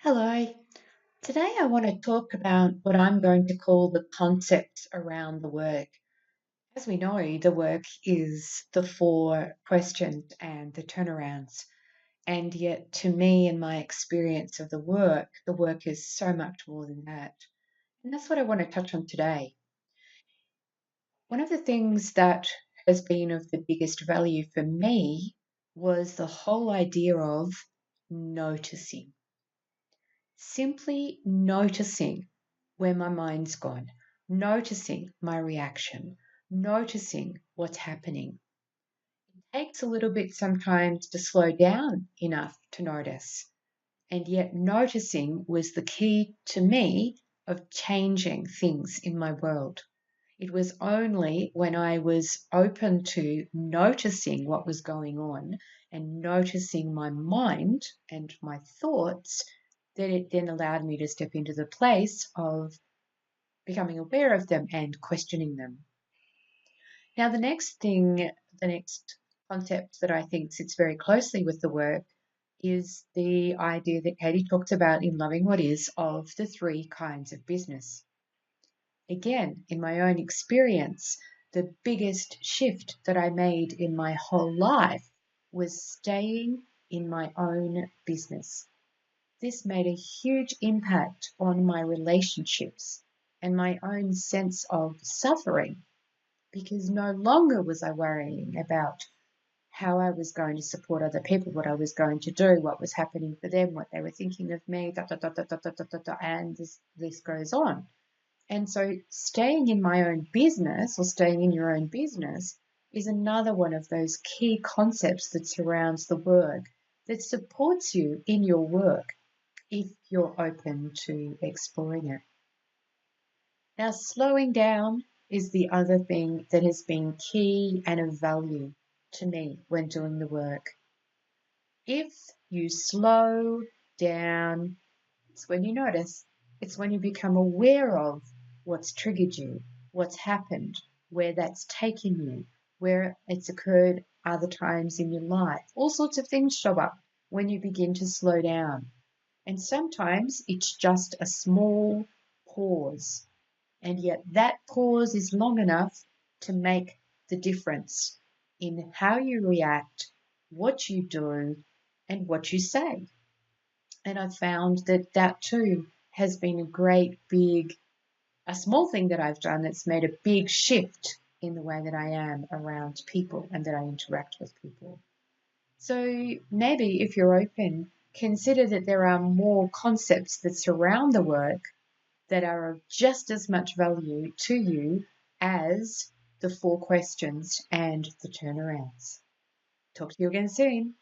Hello. Today I want to talk about what I'm going to call the concepts around the work. As we know, the work is the four questions and the turnarounds. And yet, to me and my experience of the work is so much more than that. And that's what I want to touch on today. One of the things that has been of the biggest value for me was the whole idea of noticing. Simply noticing where my mind's gone, noticing my reaction, noticing what's happening. It takes a little bit sometimes to slow down enough to notice. And yet, noticing was the key to me of changing things in my world. It was only when I was open to noticing what was going on and noticing my mind and my thoughts that it then allowed me to step into the place of becoming aware of them and questioning them. Now, the next concept that I think sits very closely with the work is the idea that Katie talks about in Loving What Is of the three kinds of business. Again, in my own experience, the biggest shift that I made in my whole life was staying in my own business. This made a huge impact on my relationships and my own sense of suffering because no longer was I worrying about how I was going to support other people, what I was going to do, what was happening for them, what they were thinking of me, and this goes on. And so staying in my own business or staying in your own business is another one of those key concepts that surrounds the work that supports you in your work if you're open to exploring it. Now, slowing down is the other thing that has been key and of value to me when doing the work. If you slow down, it's when you notice, it's when you become aware of what's triggered you, what's happened, where that's taken you, where it's occurred other times in your life. All sorts of things show up when you begin to slow down. And sometimes it's just a small pause. And yet that pause is long enough to make the difference in how you react, what you do, and what you say. And I've found that that too has been a small thing that I've done that's made a big shift in the way that I am around people and that I interact with people. So maybe if you're open, consider that there are more concepts that surround the work that are of just as much value to you as the four questions and the turnarounds. Talk to you again soon.